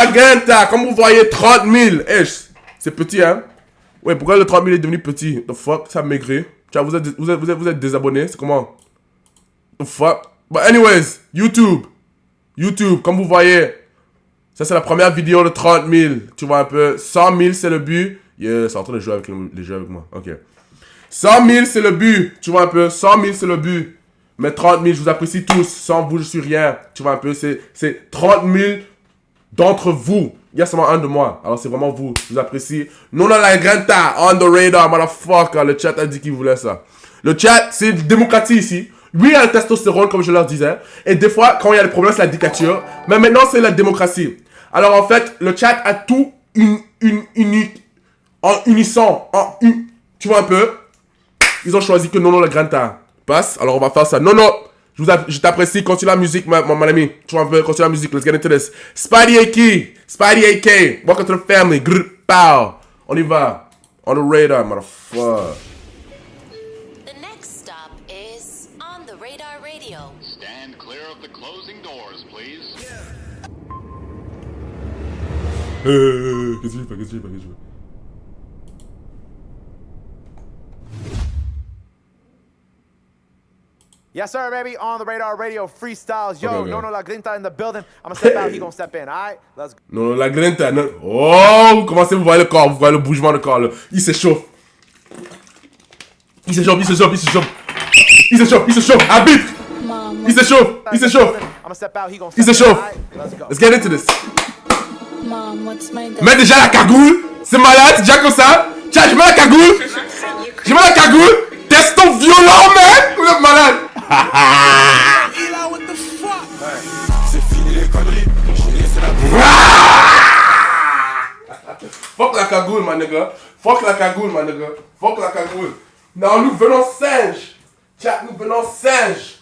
Ganta, comme vous voyez, 30 000. Eh, c'est petit, hein? Ouais, pourquoi le 30 000 est devenu petit? The fuck, ça a maigré. Tiens, vous êtes désabonné, c'est comment? The fuck? But anyways, YouTube, comme vous voyez, ça c'est la première vidéo de 30 000. Tu vois un peu, 100 000 c'est le but. Yeah, c'est en train de jouer avec les jeux avec moi. Ok. 100 000 c'est le but. Tu vois un peu, 100 000 c'est le but. Mais 30 000, je vous apprécie tous. Sans vous, je suis rien. Tu vois un peu, c'est 30 000 d'entre vous. Il y a seulement un de moi. Alors c'est vraiment vous. Je vous apprécie. Nono La Grinta, on the radar, motherfucker. Le chat a dit qu'il voulait ça. Le chat, c'est démocratie ici. Oui, il y a le testostérone, comme je leur disais. Et des fois, quand il y a des problèmes, c'est la dictature. Mais maintenant, c'est la démocratie. Alors en fait, le chat a tout en unissant. Tu vois un peu? Ils ont choisi que Nono La Grinta passe. Alors on va faire ça. Nono, je t'apprécie. Continue la musique, mon ami. Tu vois un peu? Continue la musique. Let's get into this. Spidey AK. Welcome to the family. Grr, pow. On y va. On the radar, motherfucker. The next stop is on the radar radio. Stand clear of the closing doors, please. Qu'est-ce que je fais? Yes, sir, baby. On the radar radio freestyles. Yo, Okay. Nono La Grinta in the building. I'm gonna step out. He gonna step in. All right, let's go. Non, La Grinta. Non. Oh, vous commencez, vous voyez le corps, vous voyez le bougement du corps. Là. Il s'échauffe. Habite. Il s'échauffe. I'm gonna step out. He gonna Il step in. s'échauffe. All right, let's go. Let's get into this. Mom, what's my Mets déjà la cagoule. C'est malade, c'est déjà comme ça. Tiens, je mets la cagoule. Testo violent, man. Vous êtes malade. C'est fini les conneries, j'ai laissé la Fuck la cagoule, ma nigga. Fuck la cagoule. Non, nous venons singes. Chat, nous venons singes.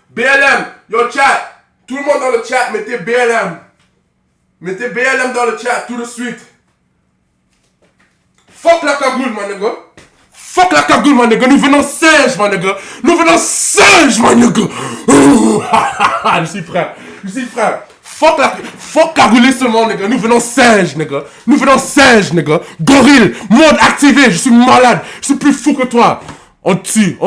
BLM, yo chat. Tout le monde dans le chat, mettez BLM. Mettez BLM dans le chat tout de suite. Fuck la cagoule, ma nigga. Nous venons singes, ma nigga. Je suis prêt. Fuck cagoulé seulement, nigga. Nous venons singes, nigga. Gorille, mode activé. Je suis malade. Je suis plus fou que toi. On tue.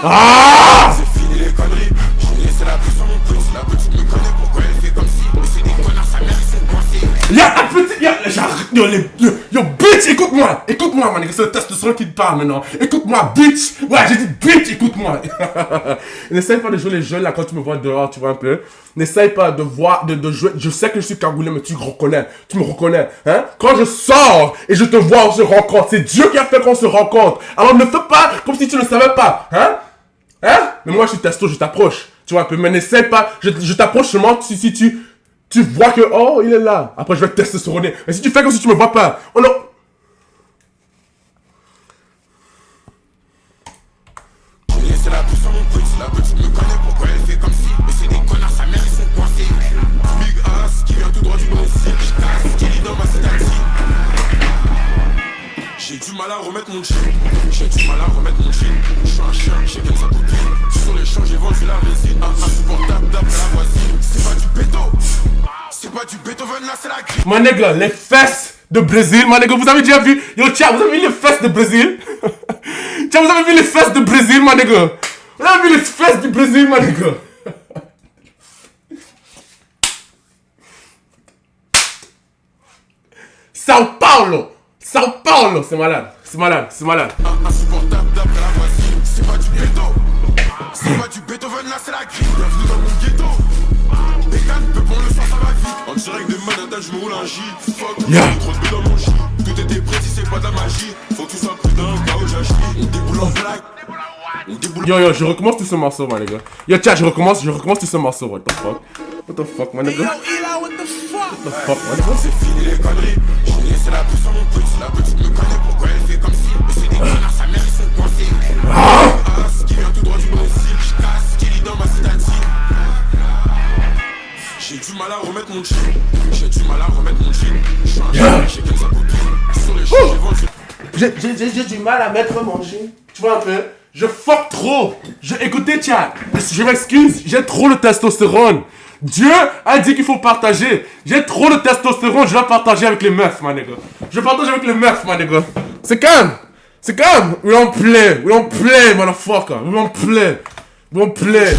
Ah! C'est fini les conneries, j'ai laissé la puce sur mon pouce. La petite me connaît, pourquoi elle fait comme si. Mais c'est des connards, sa mère c'est coincé. Yo, bitch, écoute-moi, man, c'est le testostérone qui te parle maintenant. Écoute-moi, bitch. Ouais, j'ai dit bitch, écoute-moi. N'essaye pas de jouer les jeux là quand tu me vois dehors, tu vois un peu. N'essaye pas de voir, de jouer. Je sais que je suis cagoulé, mais tu me reconnais, hein. Quand je sors et je te vois, on se rencontre. C'est Dieu qui a fait qu'on se rencontre. Alors ne fais pas comme si tu ne savais pas, hein. Mais moi je suis testo, je t'approche. Tu vois un peu, mais n'essaye pas. Je t'approche seulement si tu vois que, oh, il est là. Après, je vais te testostéroner. Mais si tu fais comme si tu me vois pas, oh non. J'ai laissé la puce sur mon pouce. La petite me connaît, pourquoi elle fait comme si. Mais c'est des connards, sa mère ils sont coincés. Big ass qui vient tout droit du Brésil. J'casse, qui lit dans ma citadine. J'ai du mal à remettre mon jean. Je suis un chien, j'ai qu'elle sa copine. Sur les champs, j'ai vendu la résine. Insupportable d'après la voisine. C'est pas du Beethoven, là c'est la grippe. Mon nègre, les fesses de Brésil, mon nègre, vous avez déjà vu? Yo, tiens, vous avez vu les fesses de Brésil? Tiens, vous avez vu les fesses de Brésil, mon nègre? Vous avez vu les fesses du Brésil, mon nègre? Sao Paulo, c'est malade. Insupportable d'après la voisine. C'est pas du Beethoven, là c'est la grippe. Bienvenue dans mon ghetto. Bécane, peu pour le soir ça va vite. En direct de Manhattan, je me roule un J. Fuck, trop de B dans mon J. Tout était prêt si c'est pas de la magie. Faut que tu sois prudent, KO j'agis. On déboule en blague. Yo, je recommence tout ce morceau, mon nègre. Yo, tiens, je recommence tout ce morceau. What the fuck, mon nègre? C'est fini les conneries. J'ai laissé la puce sur mon pouce. La petite me connaît, pourquoi elle fait comme si. Mais c'est des connards, sa mère ils sont coincés. As qui vient tout droit du Brésil. J'casse, qui lit dans ma citadine. J'ai du mal à remettre mon jean. Je suis un chien, j'ai qu'elle sa copine. Sur les champs, j'ai vendu. J'ai du mal à mettre mon jean. Tu vois un peu? Je fuck trop. Écoutez, chat, je m'excuse, j'ai trop le testostérone. Dieu a dit qu'il faut partager. J'ai trop le testostérone, je vais partager avec les meufs, my nigga. Je partage avec les meufs, my nigga. C'est calme. C'est calme. We don't play, motherfucker. We don't play.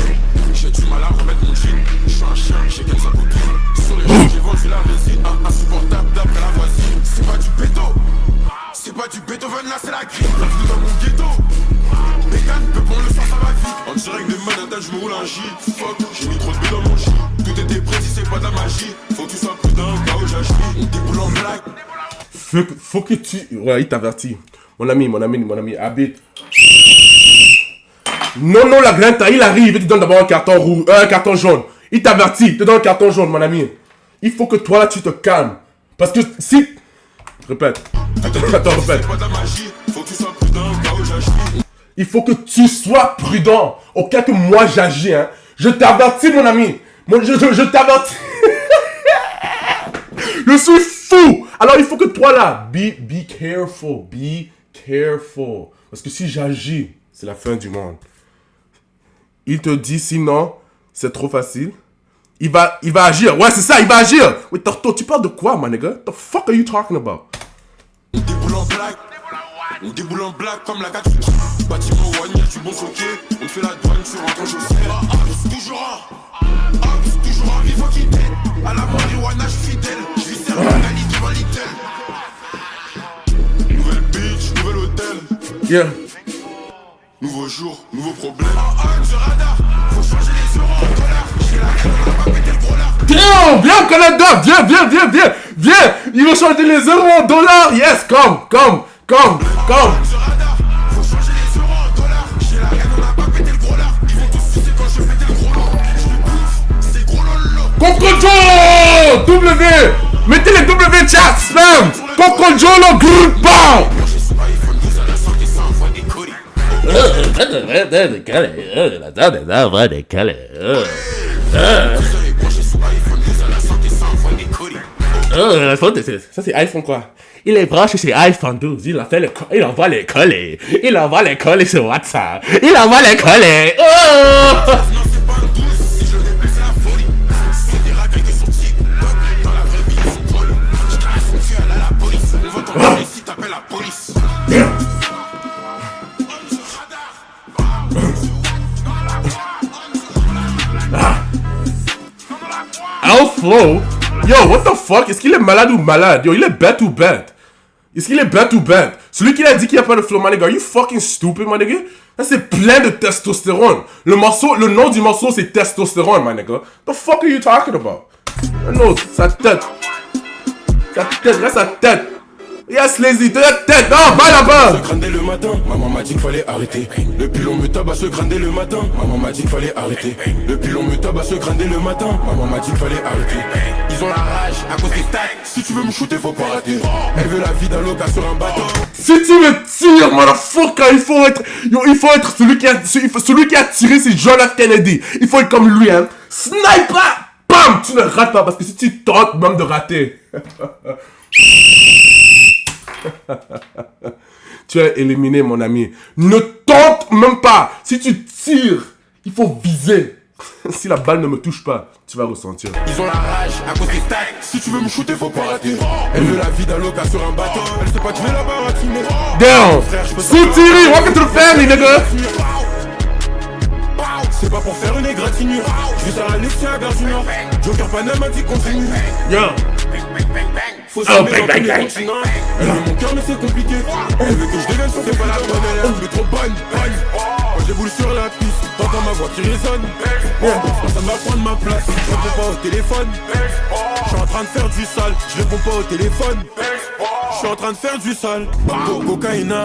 J'ai du mal à remettre mon jean. Je suis un chien, j'ai quelques copines. Sur les gens, j'ai vendu la résine. Insupportable d'après la voisine. C'est pas du béto. C'est pas du Beethoven, là c'est la grille. Bienvenue dans mon ghetto. Bécane, peu pour le soir, ça va vite. En direct de Manhattan, je me roule un J. Fuck, j'ai mis trop de B dans mon J. Tout était précis, c'est pas de la magie. Faut que tu sois prudent, cas où j'agis. On déboule en blague. Faut que tu... Ouais, il t'avertit. Mon ami, habite. Non, la Glenta, il arrive, il te donne d'abord un carton jaune. Il t'avertit, il te donne un carton jaune, mon ami. Il faut que toi, là, tu te calmes. Parce que si... Répète. Attends, répète. Faut que tu sois prudent, cas où j'agis. Il faut que tu sois prudent. Au cas que moi, j'agis, hein. Je t'avertis, mon ami. Je t'avertis. Je suis fou. Alors, il faut que toi, là, be careful. Be careful. Parce que si j'agis, c'est la fin du monde. Il te dit, sinon, c'est trop facile. Il va agir. Ouais, c'est ça, il va agir. Oui, Torto, tu parles de quoi, my nigga? The fuck are you talking about? On déboule en blague. On déboule en blague comme la gâte. Bâtiment wagné, du bon choqué. On fait la douane, tu rentres en chaussée. C'est toujours un vivant qui t'aide. À la marijuana, je suis fidèle. Je vis servi à Gali devant Little. Nouvelle bitch, nouvel hôtel. Yeah. Nouveau jour, nouveau problème. Du radar, faut changer les euros en dollars. J'ai la gueule, on va péter le gros lard. Viens au Canada, viens. Ils vont changer les euros en dollars. Yes, come. Du radar, faut changer les euros en dollars. J'ai la gueule, on va pas péter le gros lard. Ils vont tous sucer quand je péter le gros lot. Je les bouffe, c'est gros lolo. Coco Joe, W. Mettez les W chat, spam. Coco Joe, le groupe. J'ai sous iPhone 12 à la santé, ça envoie des colis. Ça c'est iPhone quoi? Il est branché chez iPhone 12. Il envoie les coller. Il envoie les coller sur WhatsApp. Il envoie les coller. Oh! Non, c'est pas un 12, si je le dépêche, c'est la folie. C'est des racailles qui sont TikTok. Dans la vraie vie, ils sont drôles. Je caresse son tueur à la police. On va t'envoyer si t'appelles la police. Outflow? Yo, what the fuck? Est-ce qu'il est malade ou malade? Yo, il est bête ou bête? Est-ce qu'il est bête ou bête? Celui qui a dit qu'il n'y a pas de flow, my nigga, are you fucking stupid, my nigga? Ça, c'est plein de testostérone. Le nom du morceau, c'est testostérone, my nigga. The fuck are you talking about? Non, sa tête. Regarde sa tête. Yes, lazy, de la tête. Non, va là-bas. Se grander le matin, maman m'a dit qu'il fallait arrêter. Depuis l'on me tabasse se grander le matin, maman m'a dit qu'il fallait arrêter. Depuis l'on me tabasse se grander le matin, maman m'a dit qu'il fallait arrêter. Ils ont la rage à cause des stats. Si tu veux me shooter, faut pas rater. Elle veut la vie d'un loca sur un bateau. Si tu me tires, motherfucker, il faut être celui qui a tiré, c'est John F. Kennedy. Il faut être comme lui, hein. Sniper! Bam! Tu ne rates pas parce que si tu tentes même de rater. Tu es éliminé, mon ami. Ne tente même pas. Si tu tires, il faut viser. Si la balle ne me touche pas, tu vas ressentir. Ils ont la rage à cause des stats. Si tu veux me shooter, faut pas rater. Elle veut la vie d'un loca sur un bateau. Elle sait pas tuer là-bas, ratiner. Down! Soutiri, welcome to the family, nigga! C'est pas pour faire une égratignure. Je vais à Alexia Gare-Junior. Joker Panama dit continue. Yo! Faut se mettre dans tous les continents. Elle veut mon cœur mais c'est compliqué. Elle veut que je devienne son, c'est pas la bonne. Elle est trop bonne. Quand j'ai boule sur la piste, t'entends ma voix qui résonne. Ça va prendre ma place. Je réponds pas au téléphone. Je suis en train de faire du sale. Je réponds pas au téléphone. Je suis en train de faire du sale. Cocaïna.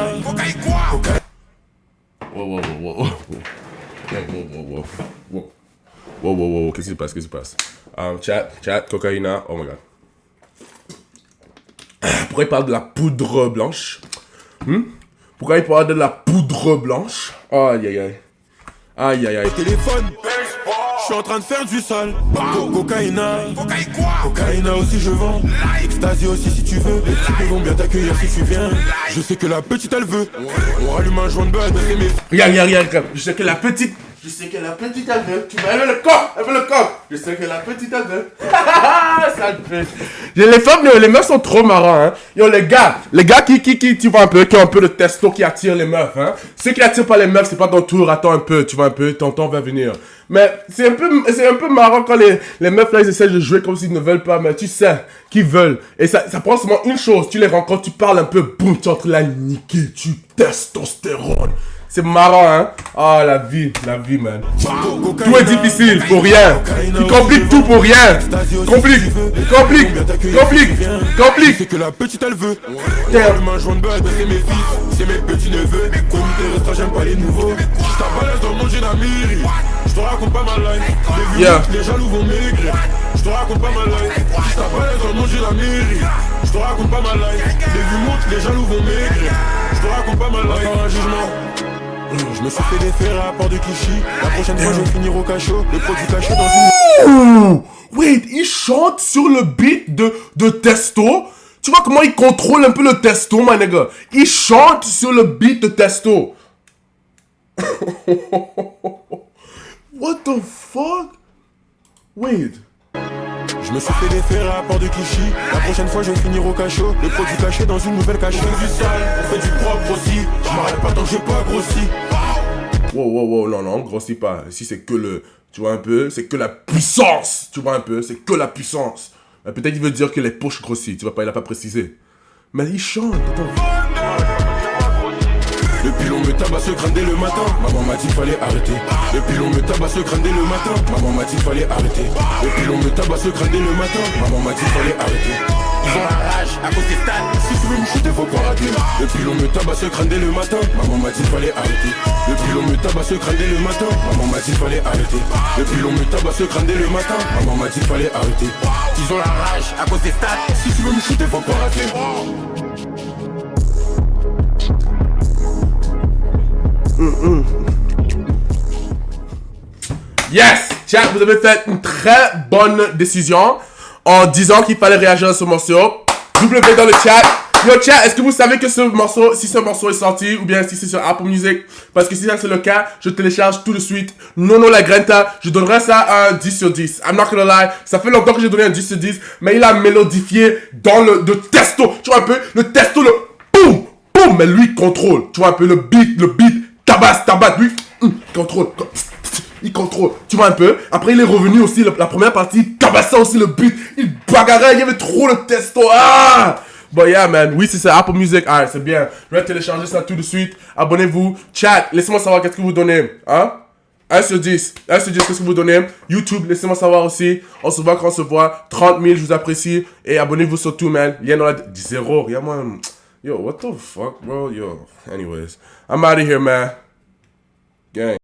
Wow, qu'est-ce qui se passe? Chat, cocaïna, oh my god. Pourquoi il parle de la poudre blanche? Pourquoi il parle de la poudre blanche? Aïe. Téléphone. Je suis en train de faire du sale. Cocaïna. Cocaïna aussi je vends. Stasi aussi si tu veux. Les types vont bien t'accueillir si tu viens. Je sais que la petite elle veut. On rallume un joint de buzz, c'est mes. Regarde. Je sais que la petite elle veut. Tu vas elle veut le corps. Je sais que la petite elle veut. Sale pute. Les femmes, les meufs sont trop marrants, hein. Yo, les gars qui, tu vois un peu, qui ont un peu le testo qui attire les meufs, hein. Ceux qui attirent pas les meufs, c'est pas ton tour, attends un peu, tu vois un peu, ton temps va venir. Mais c'est un peu marrant quand les meufs là, ils essaient de jouer comme s'ils ne veulent pas, mais tu sais qu'ils veulent. Et ça prend seulement une chose, tu les rencontres, tu parles un peu, boum, tu es en train de la niquer, tu testostérone. C'est marrant, hein? Ah, la vie, man. Tout est difficile pour rien. Tu compliques tout pour rien. Complique. C'est que la petite elle veut. On rallume un joint de buzz, c'est mes fils, c'est mes petits neveux. Comité restera, j'aime pas les nouveaux. J't'abalèze dans le monde, j'ai la mairie. J'te raconte pas ma life. Les jaloux vont maigrir. J'te raconte pas ma life. J't'abalèze dans le monde, j'ai la mairie. J'te raconte pas ma life. Les vues montent, les jaloux vont maigrir. J'te raconte pas ma life. Encore un jugement. Je me suis fait défaire à la porte de Clichy. La prochaine fois je vais finir au cachot. Le produit caché dans une... Wait, il chante sur le beat de Testo. Tu vois comment il contrôle un peu le Testo, my nigga. Il chante sur le beat de Testo. What the fuck? Wait. Je me suis fait défaire à la porte de Clichy. La prochaine fois je vais finir au cachot. Le produit caché dans une nouvelle cachette. On fait du sale, on fait du propre aussi. Je m'arrête pas tant que j'ai pas grossi. Wow, non, grossis pas. Ici c'est que le... Tu vois un peu, c'est que la puissance. Tu vois un peu, c'est que la puissance. Peut-être il veut dire que les poches grossissent. Tu vois pas, il a pas précisé. Mais il chante. Depuis l'on me tabasse le crâne dès le matin. Maman m'a dit fallait arrêter. Depuis l'on me tabasse le crâne dès le matin. Maman m'a dit fallait arrêter. Depuis l'on me tabasse le crâne dès le matin. Maman m'a dit fallait arrêter. Ils ont la rage à cause des stats. Si tu veux me shooter faut pas rater. Depuis l'on me tabasse le crâne dès le matin. Maman m'a dit fallait arrêter. Depuis l'on me tabasse le crâne dès le matin. Maman m'a dit fallait arrêter. Depuis l'on me tabasse le crâne dès le matin. Maman m'a dit fallait arrêter. Ils ont la rage à cause des stats. Si tu veux me shooter faut pas rater. Yes! Chat, vous avez fait une très bonne décision en disant qu'il fallait réagir à ce morceau. W dans le chat. Yo chat, est-ce que vous savez que ce morceau, si ce morceau est sorti ou bien si c'est sur Apple Music? Parce que si ça c'est le cas, je télécharge tout de suite. Nono La Grenta, je donnerais ça un 10 sur 10. I'm not gonna lie, ça fait longtemps que j'ai donné un 10 sur 10, mais il a mélodifié dans le testo. Tu vois un peu, le testo, le boum, boum, mais lui il contrôle. Tu vois un peu, le beat, tabasse, lui, il contrôle, tu vois un peu. Après il est revenu aussi, la première partie, il tabassait aussi le beat, il bagarrait, il y avait trop le testo. Ah! But yeah man, oui c'est ça, Apple Music, alright c'est bien. Je vais télécharger ça tout de suite, abonnez-vous. Chat, laissez-moi savoir qu'est-ce que vous donnez, hein? 1 sur 10, qu'est-ce que vous donnez? YouTube, laissez-moi savoir aussi. On se voit quand on se voit. 30 000, je vous apprécie. Et abonnez-vous surtout man, lien dans la... 0, regarde moi. Yo, what the fuck bro, yo. Anyways, I'm out of here man. Gang.